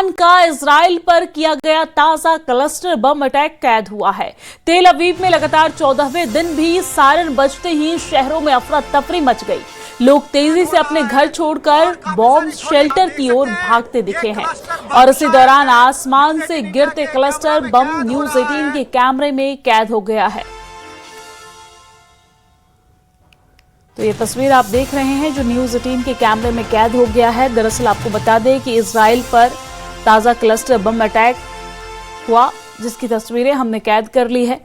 Iran का Israel पर किया गया ताजा क्लस्टर बम अटैक कैद हुआ है। तेल अवीव में लगातार 14वें दिन भी सायरन बजते ही शहरों में अफरा तफरी मच गई। लोग तेजी से अपने घर छोड़कर बॉम्ब शेल्टर की ओर भागते दिखे हैं और इसी दौरान आसमान से गिरते क्लस्टर बम न्यूज 18 के कैमरे में कैद हो गया है। तो ये तस्वीर आप देख रहे हैं जो न्यूज 18 के कैमरे में कैद हो गया है। दरअसल आपको बता दें कि इजराइल पर ताजा क्लस्टर बम अटैक हुआ, जिसकी तस्वीरें हमने कैद कर ली है,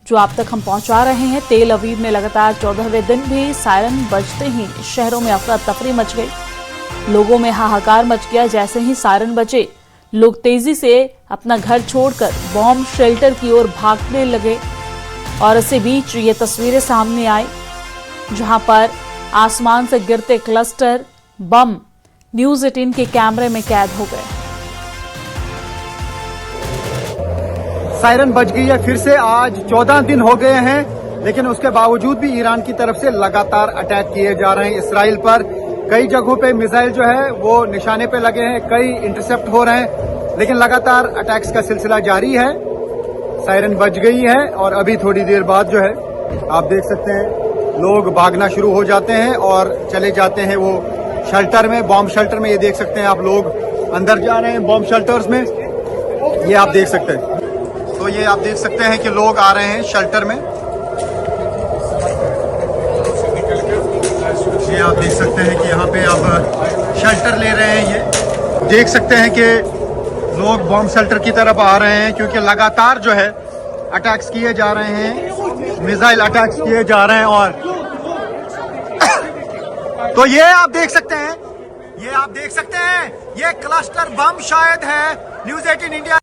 जो आप तक हम पहुंचा रहे हैं। तेल अवीव में लगातार 14वें दिन भी सायरन बजते ही शहरों में अफरा तफरी मच गई। लोगों में हाहाकार मच गया। जैसे ही सायरन बजे, लोग तेजी से अपना घर छोड़कर बॉम्ब शेल्टर की ओर भागने लगे और इसी बीच ये तस्वीरें सामने आई जहां पर आसमान से गिरते क्लस्टर बम न्यूज 18 के कैमरे में कैद हो गए। सायरन बज गई है फिर से। आज 14 दिन हो गए हैं, लेकिन उसके बावजूद भी ईरान की तरफ से लगातार अटैक किए जा रहे हैं इसराइल पर। कई जगहों पे मिसाइल जो है वो निशाने पे लगे हैं, कई इंटरसेप्ट हो रहे हैं, लेकिन लगातार अटैक्स का सिलसिला जारी है। सायरन बज गई है और अभी थोड़ी देर बाद जो है आप देख सकते हैं लोग भागना शुरू हो जाते हैं और चले जाते हैं वो शेल्टर में, बॉम्ब शेल्टर में। ये देख सकते हैं आप, लोग अंदर जा रहे हैं बॉम्ब शेल्टर्स में। ये आप देख सकते हैं। तो ये आप देख सकते हैं कि लोग आ रहे हैं शेल्टर में। ये आप देख सकते हैं कि यहाँ पे अब शेल्टर ले रहे हैं। ये देख सकते हैं कि लोग बॉम्ब शेल्टर की तरफ आ रहे हैं, क्योंकि लगातार जो है अटैक्स किए जा रहे हैं, मिसाइल अटैक्स किए जा रहे हैं। और तो ये आप देख सकते हैं, ये क्लस्टर बम शायद है न्यूज 18 इंडिया